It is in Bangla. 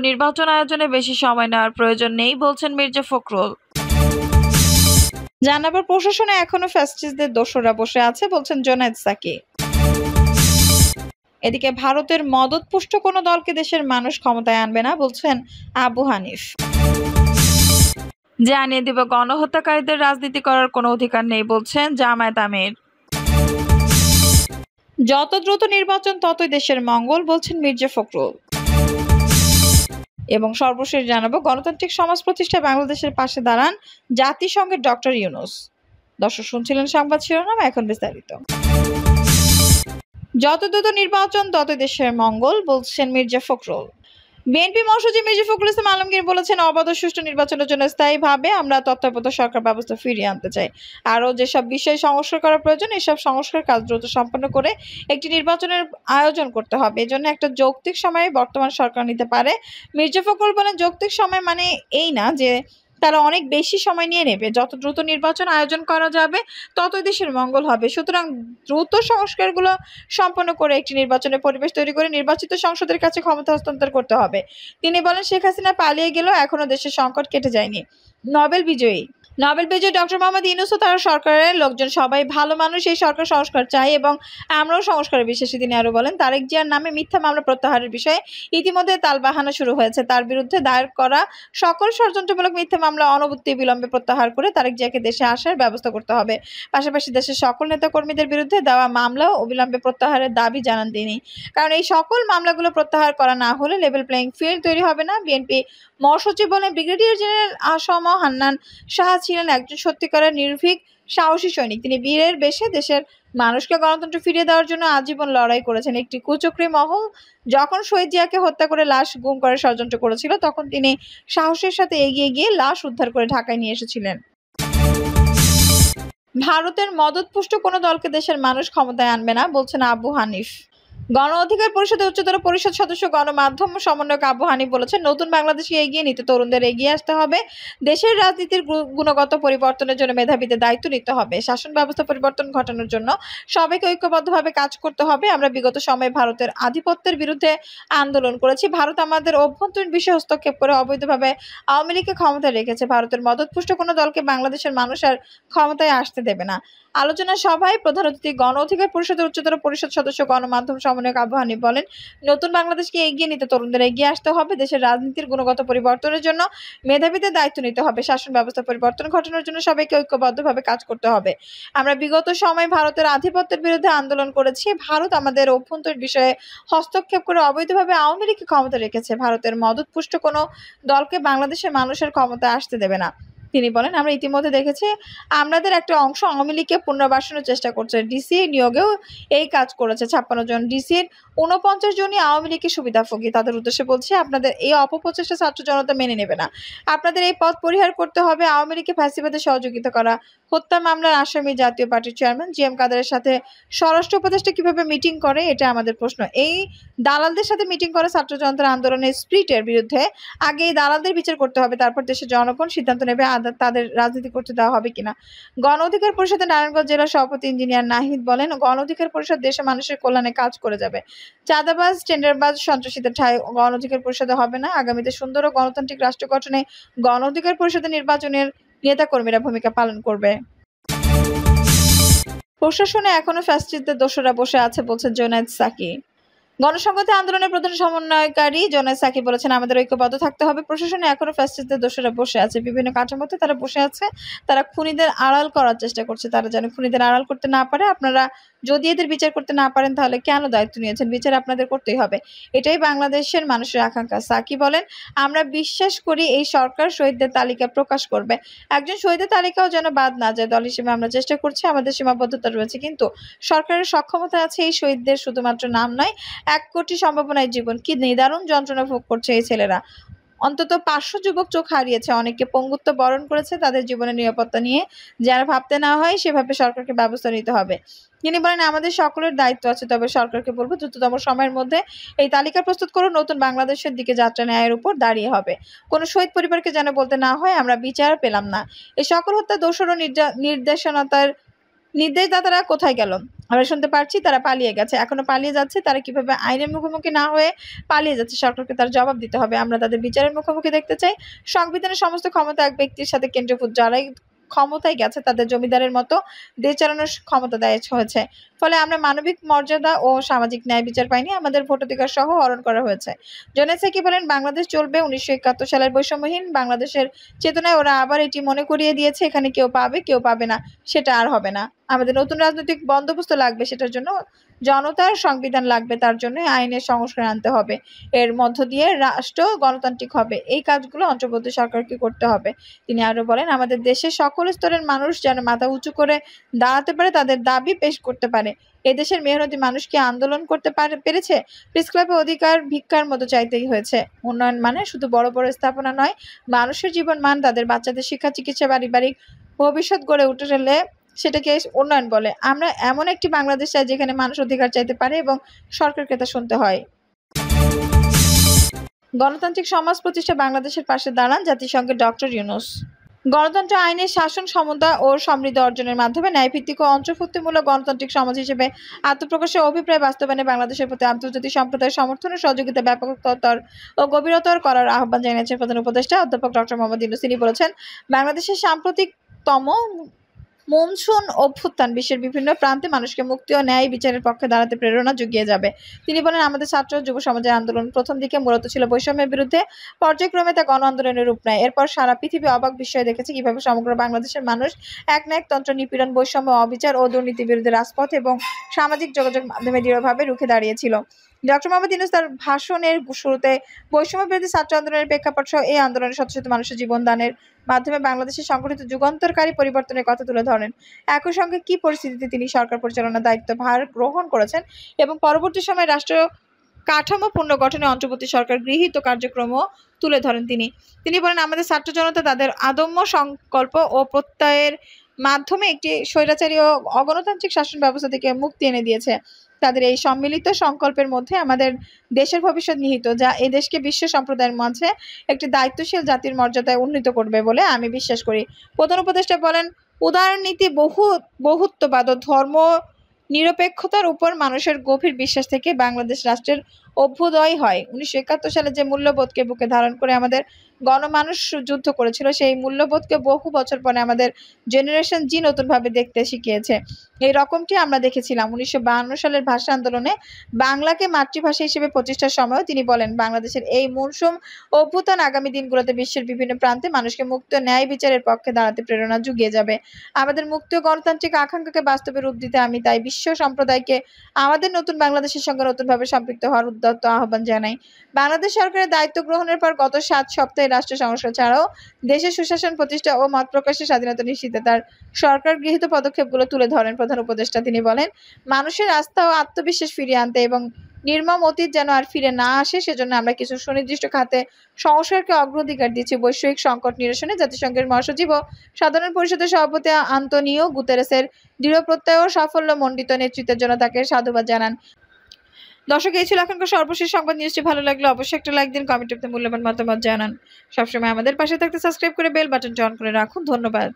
নির্বাচন আয়োজনে বেশি সময় নেওয়ার প্রয়োজন নেই বলছেন মির্জা ফখরুল। জানাবার প্রশাসনে এখনো ফ্যাসিস্টদের দোসররা বসে আছে বলছেন জোনায়েদ সাকি। এদিকে ভারতের মদতপুষ্ট কোনো দলকে দেশের মানুষ ক্ষমতায় আনবে না বলছেন আবু হানিফ। জানিয়ে দিব, গণহত্যাকারীদের রাজনীতি করার কোনো অধিকার নেই বলছেন জামায়াত আমির। যত দ্রুত নির্বাচন ততই দেশের মঙ্গল বলছেন মির্জা ফখরুল। এবং সর্বশেষ জানাবো, গণতান্ত্রিক সমাজ প্রতিষ্ঠায় বাংলাদেশের পাশে দাঁড়ান জাতিসংঘের ডক্টর ইউনূস। দর্শক শুনছিলেন সংবাদ শিরোনাম, এখন বিস্তারিত। যত দ্রুত নির্বাচন ততই দেশের মঙ্গল বলছেন মির্জা ফখরুল। বিএনপি মহাসচিব মির্জা ফখরুল ইসলাম আলমগীর বলেছেন, অবাধ ও সুষ্ঠু নির্বাচনের জন্য স্থায়ীভাবে আমরা তত্ত্বাবধায়ক সরকার ব্যবস্থা ফিরিয়ে আনতে চাই। আরও যেসব বিষয়ে সংস্কার করা প্রয়োজন, এসব সংস্কার কাজ দ্রুত সম্পন্ন করে একটি নির্বাচনের আয়োজন করতে হবে। এজন্য একটা যৌক্তিক সময়ে বর্তমান সরকার নিতে পারে। মির্জা ফখরুল বলেন, যৌক্তিক সময় মানে এই না যে তারা অনেক বেশি সময় নিয়ে নেবে। যত দ্রুত নির্বাচন আয়োজন করা যাবে ততই দেশের মঙ্গল হবে। সুতরাং দ্রুত সংস্কারগুলো সম্পন্ন করে একটি নির্বাচনের পরিবেশ তৈরি করে নির্বাচিত সংসদের কাছে ক্ষমতা হস্তান্তর করতে হবে। তিনি বলেন, শেখ হাসিনা পালিয়ে গেলেও এখনো দেশের সংকট কেটে যায়নি। নোবেল বিজয়ী ডক্টর মোহাম্মদ ইউনূস ও তার সরকারের লোকজন সবাই ভালো মানুষ, এই সরকার সংস্কার চায় এবং আমরাও সংস্কারে বিশ্বাসী। তিনি আরো বলেন, তারেক জিয়ার নামে মিথ্যা মামলা প্রত্যাহারের বিষয়ে ইতিমধ্যে তালবাহানা শুরু হয়েছে। তার বিরুদ্ধে দায়ের করা সকল ষড়যন্ত্রমূলক মিথ্যা মামলা অনবরত বিলম্বে প্রত্যাহার করে তারেক জিয়াকে দেশে আসার ব্যবস্থা করতে হবে। পাশাপাশি দেশের সকল নেতাকর্মীদের বিরুদ্ধে দেওয়া মামলাও অবিলম্বে প্রত্যাহারের দাবি জানান তিনি। কারণ এই সকল মামলাগুলো প্রত্যাহার করা না হলে লেভেল প্লেইং ফিল্ড তৈরি হবে না। বিএনপি মহাসচিব বলেন, ব্রিগেডিয়ার জেনারেল আসম হান্নান শাহ ছিলেন একজন সত্যিকারের নির্ভীক সাহসী সৈনিক। তিনি বীরের বেশে দেশের মানুষকে গণতন্ত্র ফিরিয়ে দেওয়ার জন্য আজীবন লড়াই করেছেন। একটি কুচক্রী মহল যখন শহীদ জিয়াকে হত্যা করে লাশ গুম করে ষড়যন্ত্র করেছিল, তখন তিনি সাহসের সাথে এগিয়ে গিয়ে লাশ উদ্ধার করে ঢাকায় নিয়ে এসেছিলেন। ভারতের মদতপুষ্ট কোনো দলকে দেশের মানুষ ক্ষমতায় আনবে না বলছেন আবু হানিফ। গণ অধিকার পরিষদের উচ্চতর পরিষদ সদস্য গণমাধ্যম সমন্বয়ক আবু হানিফ বলেছেন, নতুন বাংলাদেশকে এগিয়ে নিতে তরুণদের এগিয়ে আসতে হবে। দেশের রাজনীতির গুণগত পরিবর্তনের জন্য মেধাবীদের দায়িত্ব নিতে হবে। শাসন ব্যবস্থা পরিবর্তন ঘটানোর জন্য সবাইকে ঐক্যবদ্ধভাবে কাজ করতে হবে। আমরা বিগত সময়ে ভারতের আধিপত্যের বিরুদ্ধে আন্দোলন করেছি। ভারত আমাদের অভ্যন্তরীণ বিষয়ে হস্তক্ষেপ করে অবৈধভাবে আওয়ামী লীগকে ক্ষমতায় রেখেছে। ভারতের মদতপুষ্ট কোনো দলকে বাংলাদেশের মানুষ আর ক্ষমতায় আসতে দেবে না। আলোচনা সভায় প্রধান অতিথি গণ অধিকার পরিষদের উচ্চতর পরিষদ সদস্য গণমাধ্যম সমন্বয়ক আবু হানিফ বলেন, নতুন বাংলাদেশকে এগিয়ে নিতে তরুণদের এগিয়ে আসতে হবে। দেশের রাজনীতির গুণগত পরিবর্তনের জন্য মেধাবীদের দায়িত্ব নিতে হবে। শাসন ব্যবস্থা পরিবর্তন ঘটানোর জন্য সবাইকে ঐক্যবদ্ধভাবে কাজ করতে হবে। আমরা বিগত সময়ে ভারতের আধিপত্যের বিরুদ্ধে আন্দোলন করেছি। ভারত আমাদের অভ্যন্তরীণ বিষয়ে হস্তক্ষেপ করে অবৈধভাবে আওয়ামী লীগকে ক্ষমতা রেখেছে। ভারতের মদতপুষ্ট কোনো দলকে বাংলাদেশের মানুষের ক্ষমতায় আসতে দেবে না। তিনি বলেন, আমরা ইতিমধ্যে দেখেছি আমাদের একটা অংশ আওয়ামী লীগকে পুনর্বাসনের চেষ্টা করছে। ডিসি নিয়োগেও এই কাজ করেছে। 56 জন ডিসির 49 জনই আওয়ামী লীগের সুবিধাভোগী। তাদের উদ্দেশ্যে বলছি, আপনাদের এই অপপ্রচেষ্টা ছাত্র জনতা মেনে নেবে না। আপনাদের এই পথ পরিহার করতে হবে। আওয়ামী লীগকে ফ্যাসিবাদে সহযোগিতা করা, হত্যা মামলার আসামি জাতীয় পার্টির চেয়ারম্যান জি এম কাদেরের সাথে স্বরাষ্ট্র উপদেষ্টা কিভাবে মিটিং করে, এটা আমাদের প্রশ্ন। এই দালালদের সাথে মিটিং করে ছাত্র জনতার আন্দোলনের স্পিরিটের বিরুদ্ধে আগে এই দালালদের বিচার করতে হবে। তারপর দেশের জনগণ সিদ্ধান্ত নেবে তাদের রাজনীতি করতে দেওয়া হবে কিনা। গণ অধিকার পরিষদের নারায়ণগঞ্জ জেলা সভাপতি ইঞ্জিনিয়ার নাহিদ বলেন, গণ অধিকার পরিষদ দেশে মানুষের কল্যাণে কাজ করে যাবে। চাঁদাবাজ, টেন্ডারবাজ, সন্ত্রাসীদের ঠাঁই গণ অধিকার পরিষদে হবে না। আগামীতে সুন্দর ও গণতান্ত্রিক রাষ্ট্র গঠনে গণ অধিকার পরিষদের নির্বাচনের নেতাকর্মীরা ভূমিকা পালন করবে। প্রশাসনে এখনো ফ্যাসিস্টদের দোসররা বসে আছে বলছেন জোনায়েদ সাকি। গণসংহতি আন্দোলনের প্রধান সমন্বয়কারী জোনায়েদ সাকি বলেছেন, আমাদের ঐক্যবদ্ধ থাকতে হবে। প্রশাসনে এখনো ফ্যাসিস্টদের দোসররা বসে আছে, বিভিন্ন কাঠামোতে তারা বসে আছে। তারা খুনিদের আড়াল করার চেষ্টা করছে। তারা যেন খুনিদের আড়াল করতে না পারে। আপনারা যদি এদের বিচার করতে না পারেন তাহলে কেন দায়িত্ব নিয়েছেন? বিচার আপনাদের করতেই হবে। এটাই বাংলাদেশের মানুষের আকাঙ্ক্ষা। সাকি বলেন, আমরা বিশ্বাস করি এই সরকার শহীদদের তালিকা প্রকাশ করবে। একজন শহীদের তালিকাও যেন বাদ না যায়। দল হিসেবে আমরা চেষ্টা করছি। আমাদের সীমাবদ্ধতা রয়েছে, কিন্তু সরকারের সক্ষমতা আছে এই শহীদদের শুধুমাত্র নাম নয়, 1 কোটি সম্ভাবনায় জীবন। কি নিদারুণ যন্ত্রণা ভোগ করছে এই ছেলেরা। অন্তত 500 যুবক চোখ হারিয়েছে, অনেককে পঙ্গুত্ব বরণ করেছে। তাদের জীবনের নিরাপত্তা নিয়ে যেন ভাবতে না হয় সেভাবে সরকারকে ব্যবস্থা নিতে হবে। তিনি বলেন, আমাদের সকলের দায়িত্ব আছে। তবে সরকারকে বলবো, দ্রুততম সময়ের মধ্যে এই তালিকা প্রস্তুত করুন। নতুন বাংলাদেশের দিকে যাত্রা ন্যায়ের উপর দাঁড়িয়ে হবে। কোনো শহীদ পরিবারকে যেন বলতে না হয় আমরা বিচার পেলাম না। এই সকল হত্যা দোষর ও নির্দেশনতার নির্দেশদাতারা কোথায় গেল? আমরা শুনতে পারছি তারা পালিয়ে গেছে। এখনো পালিয়ে যাচ্ছে। তারা কিভাবে আইনের মুখোমুখি না হয়ে পালিয়ে যাচ্ছে, সরকারকে তার জবাব দিতে হবে। আমরা তাদের বিচারের মুখোমুখি দেখতে চাই। সংবিধানের সমস্ত ক্ষমতা এক ব্যক্তির সাথে কেন্দ্রীভূত। যারাই ক্ষমতায় গেছে তাদের জমিদারের মতো দেশ চালানোর ক্ষমতা দেয়া হয়েছে। ফলে আমরা মানবিক মর্যাদা ও সামাজিক ন্যায় বিচার পাইনি। আমাদের ভোটাধিকার সহ হরণ করা হয়েছে। জোনেস সাকি বলেন, বাংলাদেশ চলবে 1971 সালের বৈষম্যহীন বাংলাদেশের চেতনায়। ওরা আবার এটি মনে করিয়ে দিয়েছে এখানে কেউ পাবে, কেউ পাবে না। সেটা আর হবে না। আমাদের নতুন রাজনৈতিক বন্দোবস্ত লাগবে। সেটার জন্য জনতার সংবিধান লাগবে। তার জন্য আইনের সংস্কার আনতে হবে। এর মধ্য দিয়ে রাষ্ট্র গণতান্ত্রিক হবে। এই কাজগুলো অন্তর্বর্তী সরকারকে করতে হবে। তিনি আরো বলেন, আমাদের দেশের সকল স্তরের মানুষ যেন মাথা উঁচু করে দাঁড়াতে পারে, তাদের দাবি পেশ করতে পারে। এদেশের মেহনতি মানুষ কি আন্দোলন করতে পেরেছে? প্রেস ক্লাবে অধিকার ভিক্ষার মতো চাইতেই হয়েছে। উন্নয়ন মানে শুধু বড় বড় স্থাপনা নয়, মানুষের জীবন মান, তাদের বাচ্চাদের শিক্ষা, চিকিৎসা, পারিবারিক ভবিষ্যৎ গড়ে উঠলে সেটাকে উন্নয়ন বলে। আমরা এমন একটি বাংলাদেশ চাই যেখানে মানুষ অধিকার চাইতে পারে এবং সরকারকে তা শুনতে হয়। গণতান্ত্রিক সমাজ প্রতিষ্ঠা বাংলাদেশের পাশে দাঁড়ান জাতিসংঘের ডক্টর ইউনূস। গণতন্ত্র, আইনের শাসন, সমতা ও সমৃদ্ধি অর্জনের মাধ্যমে ন্যায়ভিত্তিক ও অন্তর্ভুক্তিমূলক গণতান্ত্রিক সমাজ হিসেবে আত্মপ্রকাশের অভিপ্রায় বাস্তবায়নে বাংলাদেশের প্রতি আন্তর্জাতিক সম্প্রদায়ের সমর্থন ও সহযোগিতা ব্যাপকতর ও গভীরতর করার আহ্বান জানিয়েছেন প্রধান উপদেষ্টা অধ্যাপক ডক্টর মোহাম্মদ ইউনূস। তিনি বলেছেন, বাংলাদেশের সাম্প্রতিকতম মনসুন অভ্যুত্থান বিশ্বের বিভিন্ন প্রান্তে মানুষকে মুক্তি ও ন্যায় বিচারের পক্ষে দাঁড়াতে প্রেরণা জুগিয়ে যাবে। তিনি বলেন, আমাদের ছাত্র যুব সমাজের আন্দোলন প্রথম দিকে মূলত ছিল বৈষম্যের বিরুদ্ধে। পর্যায়ক্রমে তা গণ আন্দোলনের রূপ নেয়। এরপর সারা পৃথিবী অবাক বিস্ময়ে দেখেছে কিভাবে সমগ্র বাংলাদেশের মানুষ একনায়কতন্ত্র, নিপীড়ন, বৈষম্য, অবিচার ও দুর্নীতির বিরুদ্ধে রাজপথ এবং সামাজিক যোগাযোগ মাধ্যমে দৃঢ়ভাবে রুখে দাঁড়িয়েছিল। ডক্টর মোহাম্মদ ইউনূস তার ভাষণের শুরুতে বৈষম্য বিরোধী ছাত্র আন্দোলনের প্রেক্ষাপট সহ এই আন্দোলনে শত শত মানুষের জীবন দানের মাধ্যমে বাংলাদেশের সংগঠিত যুগান্তরকারী পরিবর্তনের কথা তুলে ধরেন। একই সঙ্গে কী পরিস্থিতিতে তিনি সরকার পরিচালনার দায়িত্বভার গ্রহণ করেছেন এবং পরবর্তী সময়ে রাষ্ট্র কাঠামো পুনর্গঠনে অন্তর্বর্তী সরকার গৃহীত কার্যক্রমও তুলে ধরেন। তিনি বলেন, আমাদের ছাত্র জনতা তাদের আদম্য সংকল্প ও প্রত্যয়ের মাধ্যমে একটি স্বৈরাচারী ও অগণতান্ত্রিক শাসন ব্যবস্থা থেকে মুক্তি এনে দিয়েছে। তাদের এই সম্মিলিত সংকল্পের মধ্যে আমাদের দেশের ভবিষ্যৎ নিহিত, যা এই দেশকে বিশ্ব সম্প্রদায়ের মাঝে একটি দায়িত্বশীল জাতির মর্যাদায় উন্নীত করবে বলে আমি বিশ্বাস করি। প্রধান উপদেষ্টা বলেন, উদারনীতি, বহুত্ববাদ ও ধর্ম নিরপেক্ষতার উপর মানুষের গভীর বিশ্বাস থেকে বাংলাদেশ রাষ্ট্রের অভ্যুদয় হয়। 1971 সালে যে মূল্যবোধকে বুকে ধারণ করে আমাদের গণমানুষ যুদ্ধ করেছিল, সেই মূল্যবোধকে বহু বছর পরে আমাদের জেনারেশন জি নতুনভাবে দেখতে শিখিয়েছে। এই রকমটি আমরা দেখেছিলাম 1952 সালের ভাষা আন্দোলনে বাংলাকে মাতৃভাষা হিসেবে প্রতিষ্ঠার সময়ও। তিনি বলেন, বাংলাদেশের এই মনসুম অভ্যুত্থান আগামী দিনগুলোতে বিশ্বের বিভিন্ন প্রান্তে মানুষকে মুক্ত ন্যায় বিচারের পক্ষে দাঁড়াতে প্রেরণা জুগিয়ে যাবে। আমাদের মুক্ত গণতান্ত্রিক আকাঙ্ক্ষাকে বাস্তবে রূপ দিতে আমি তাই বিশ্ব সম্প্রদায়কে আমাদের নতুন বাংলাদেশের সঙ্গে নতুনভাবে সম্পৃক্ত হওয়ার উদ্যত আহ্বান জানাই। বাংলাদেশ সরকারের দায়িত্ব গ্রহণের পর গত 7 সপ্তাহে রাষ্ট্র সংস্কার ছাড়াও দেশের সুশাসন প্রতিষ্ঠা ও মত প্রকাশের স্বাধীনতা নিশ্চিতে তার সরকার গৃহীত পদক্ষেপগুলো তুলে ধরেন প্রধান উপদেষ্টা। তিনি বলেন, মানুষের আস্থা ও আত্মবিশ্বাস ফিরিয়ে আনতে এবং নির্মম অতীত যেন আর ফিরে না আসে, সেজন্য আমরা কিছু সুনির্দিষ্ট খাতে সংস্কারকে অগ্রাধিকার দিচ্ছি। বৈশ্বিক সংকট নিরসনে জাতিসংঘের মহাসচিব ও সাধারণ পরিষদের সভাপতি আন্তোনিও গুতেরেসের দৃঢ় প্রত্যয় ও সাফল্যমণ্ডিত নেতৃত্বের জন্য তাকে সাধুবাদ জানান। দর্শক, এই ছিল এখনকার সর্বশেষ সংবাদ। নিউজটি ভালো লাগলে অবশ্যই একটা লাইক দিন, কমেন্টে মূল্যবান মতামত জানান। সবসময় আমাদের পাশে থাকতে সাবস্ক্রাইব করে বেল বাটনটি অন করে রাখুন। ধন্যবাদ।